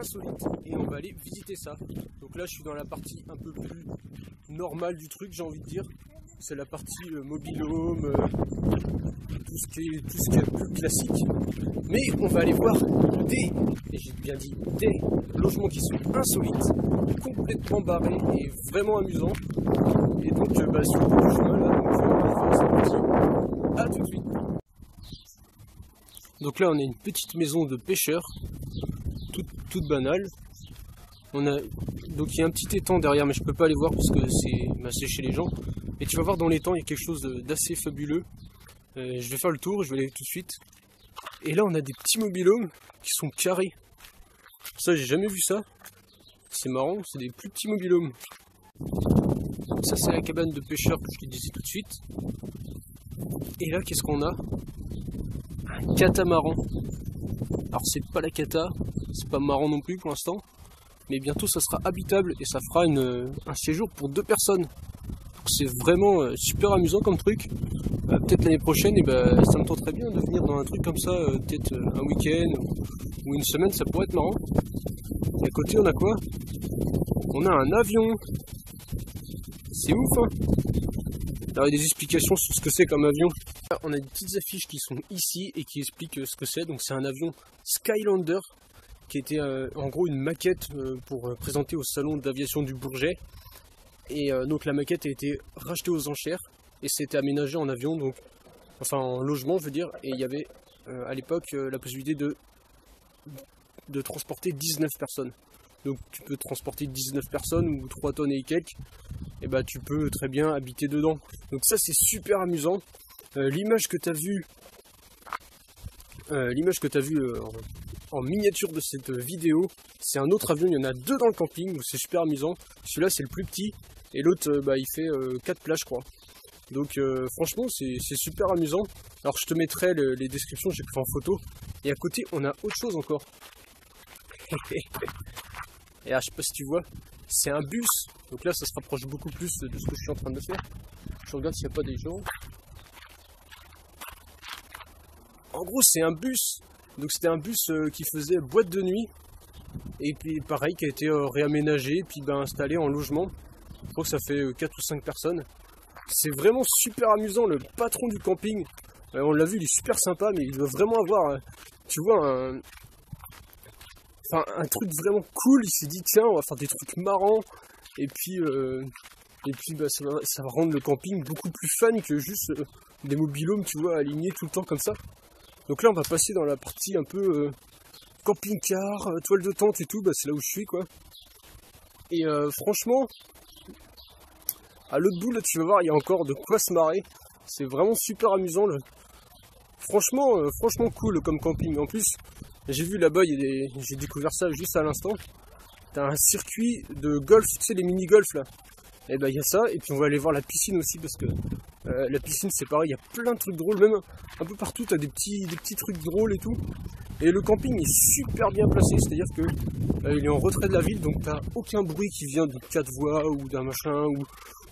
insolites et on va aller visiter ça. Donc là je suis dans la partie un peu plus normale du truc, j'ai envie de dire. C'est la partie mobil-home, tout ce qui est plus classique. Mais on va aller voir des, et j'ai bien dit des logements qui sont insolites, complètement barrés et vraiment amusants. Et donc sur le bout du chemin là, donc on va faire ça parti. À tout de suite. Donc là on a une petite maison de pêcheurs, toute banale. Donc il y a un petit étang derrière, mais je peux pas aller voir parce que c'est chez les gens. Et tu vas voir dans l'étang, il y a quelque chose d'assez fabuleux. Je vais faire le tour, je vais aller tout de suite. Et là on a des petits mobil-homes qui sont carrés. Ça j'ai jamais vu ça. C'est marrant, c'est des plus petits mobil-homes. Ça c'est la cabane de pêcheurs que je te disais tout de suite. Et là qu'est-ce qu'on a? Un catamaran. Alors c'est pas la cata, c'est pas marrant non plus pour l'instant. Mais bientôt ça sera habitable et ça fera un séjour pour 2 personnes. C'est vraiment super amusant comme truc. Peut-être l'année prochaine, ça me tenterait bien de venir dans un truc comme ça, peut-être un week-end ou une semaine, ça pourrait être marrant. Et à côté on a quoi? On a un avion. C'est ouf hein. Alors il y a des explications sur ce que c'est comme avion. On a des petites affiches qui sont ici et qui expliquent ce que c'est. Donc c'est un avion Skylander qui était en gros une maquette pour présenter au salon d'aviation du Bourget. Et donc la maquette a été rachetée aux enchères et c'était aménagé en avion, donc enfin en logement je veux dire. Et il y avait à l'époque la possibilité de transporter 19 personnes. Donc tu peux transporter 19 personnes ou 3 tonnes et quelques. Et tu peux très bien habiter dedans. Donc ça c'est super amusant. L'image que tu as vue en miniature de cette vidéo, c'est un autre avion. Il y en a 2 dans le camping, c'est super amusant. Celui-là c'est le plus petit et l'autre il fait 4 places je crois. Donc franchement c'est super amusant. Alors je te mettrai les descriptions, j'ai pris en photo. Et à côté on a autre chose encore. Et alors, je sais pas si tu vois, c'est un bus. Donc là ça se rapproche beaucoup plus de ce que je suis en train de faire. Je regarde s'il n'y a pas des gens. En gros c'est un bus. Donc c'était un bus qui faisait boîte de nuit. Et puis pareil qui a été réaménagé et puis installé en logement. Je crois que ça fait 4 ou 5 personnes. C'est vraiment super amusant. Le patron du camping, on l'a vu, il est super sympa, mais il doit vraiment avoir, tu vois, un truc vraiment cool. Il s'est dit tiens on va faire des trucs marrants. Et puis ça va rendre le camping beaucoup plus fun que juste des mobil-homes, tu vois, alignés tout le temps comme ça. Donc là on va passer dans la partie un peu camping-car, toile de tente et tout, c'est là où je suis quoi. Et franchement, à l'autre bout là tu vas voir, il y a encore de quoi se marrer. C'est vraiment super amusant. Franchement cool comme camping. En plus, j'ai vu là-bas, j'ai découvert ça juste à l'instant. T'as un circuit de golf, tu sais les mini-golf là. Et il y a ça, et puis on va aller voir la piscine aussi parce que la piscine c'est pareil, il y a plein de trucs drôles, même un peu partout t'as des petits trucs drôles et tout. Et le camping est super bien placé, c'est-à-dire que il est en retrait de la ville, donc t'as aucun bruit qui vient de 4 voies ou d'un machin,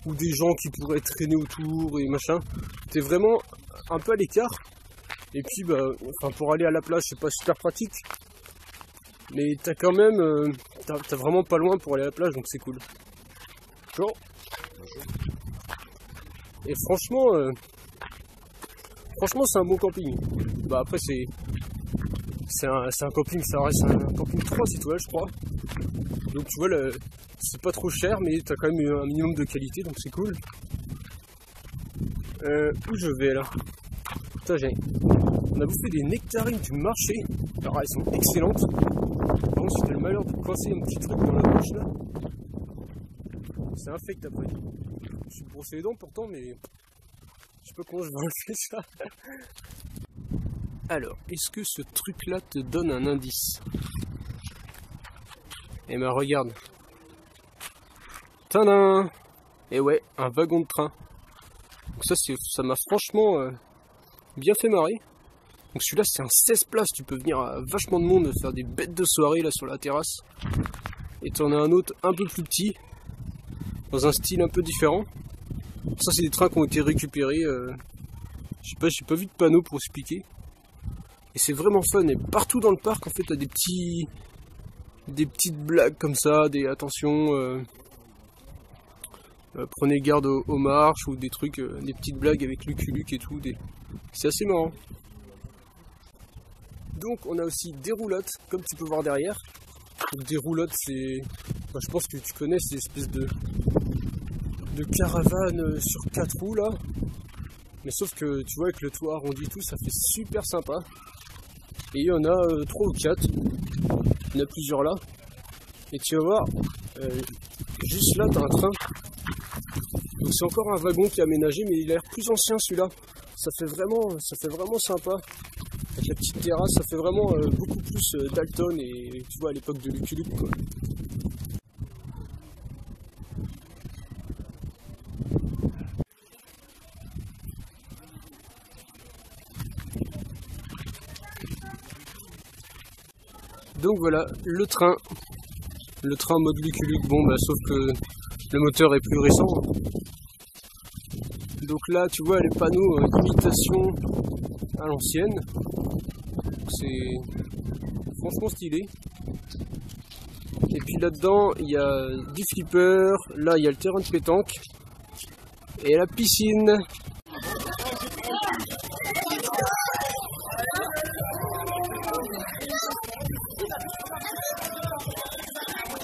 ou des gens qui pourraient traîner autour et machin. T'es vraiment un peu à l'écart. Et puis pour aller à la plage c'est pas super pratique. Mais t'as quand même, t'as vraiment pas loin pour aller à la plage, donc c'est cool. Bonjour. Et franchement c'est un bon camping. Après c'est un camping, ça reste un camping 3 étoiles je crois. Donc tu vois c'est pas trop cher, mais t'as quand même un minimum de qualité, donc c'est cool. Où je vais là? Putain, on a bouffé des nectarines du marché. Alors elles sont excellentes. Par contre si t'as le malheur de coincer un petit truc dans la bouche là, c'est infect après. Je me suis brossé les dents pourtant, mais je sais pas comment je vais enlever ça. Alors, est-ce que ce truc là te donne un indice? Eh ben regarde. Tadam! Et ouais, un wagon de train. Donc ça m'a franchement bien fait marrer. Donc celui-là c'est un 16 places, tu peux venir à vachement de monde faire des bêtes de soirée là sur la terrasse. Et t'en as un autre un peu plus petit, dans un style un peu différent. Ça c'est des trains qui ont été récupérés, je sais pas, j'ai pas vu de panneau pour expliquer. Et c'est vraiment fun, et partout dans le parc en fait t'as des petits des petites blagues comme ça, attention, prenez garde aux marches ou des trucs, des petites blagues avec Lucky Luke et tout, c'est assez marrant. Donc on a aussi des roulottes, comme tu peux voir derrière. Donc, des roulottes, c'est, enfin, je pense que tu connais ces espèces de caravane sur 4 roues là. Mais sauf que tu vois, avec le toit arrondi tout, ça fait super sympa. Et il y en a 3 ou 4. Il y en a plusieurs là. Et tu vas voir, juste là, tu as un train. Donc c'est encore un wagon qui est aménagé, mais il a l'air plus ancien celui-là. Ça fait vraiment sympa. Avec la petite terrasse, ça fait vraiment beaucoup plus Dalton et tu vois à l'époque de Lucky Luke quoi. Donc voilà, le train mode Lucky Luke, bon bah sauf que le moteur est plus récent. Donc là tu vois les panneaux imitation à l'ancienne, c'est franchement stylé. Et puis là-dedans il y a du flipper, là il y a le terrain de pétanque et la piscine.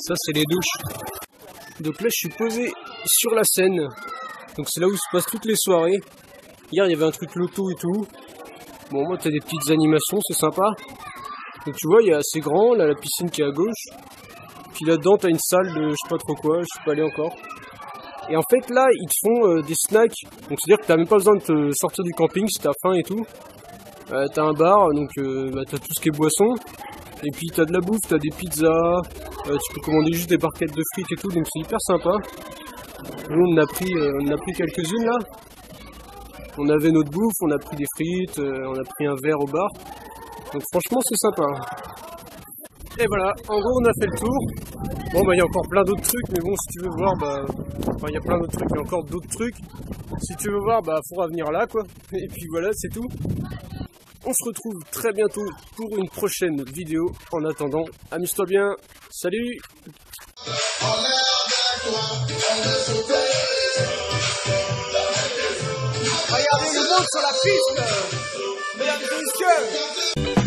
Ça c'est les douches. Donc là je suis posé sur la scène. Donc c'est là où se passent toutes les soirées. Hier il y avait un truc loto et tout. Bon moi t'as des petites animations, c'est sympa. Donc tu vois il y a assez grand, là la piscine qui est à gauche. Puis là-dedans t'as une salle de je sais pas trop quoi, je suis pas allé encore. Et en fait là ils te font des snacks. Donc c'est à dire que t'as même pas besoin de te sortir du camping si t'as faim et tout. T'as un bar, donc t'as tout ce qui est boisson. Et puis t'as de la bouffe, t'as des pizzas, tu peux commander juste des barquettes de frites et tout, donc c'est hyper sympa. Nous on a pris quelques-unes là. On avait notre bouffe, on a pris des frites, on a pris un verre au bar. Donc franchement c'est sympa. Et voilà, en gros on a fait le tour. Bon bah il y a encore plein d'autres trucs, mais bon si tu veux voir, enfin il y a plein d'autres trucs, il y a encore d'autres trucs. Si tu veux voir, faudra venir là quoi. Et puis voilà, c'est tout. On se retrouve très bientôt pour une prochaine vidéo. En attendant, amuse-toi bien. Salut! Regardez le monde sur la piste! Mesdames et messieurs!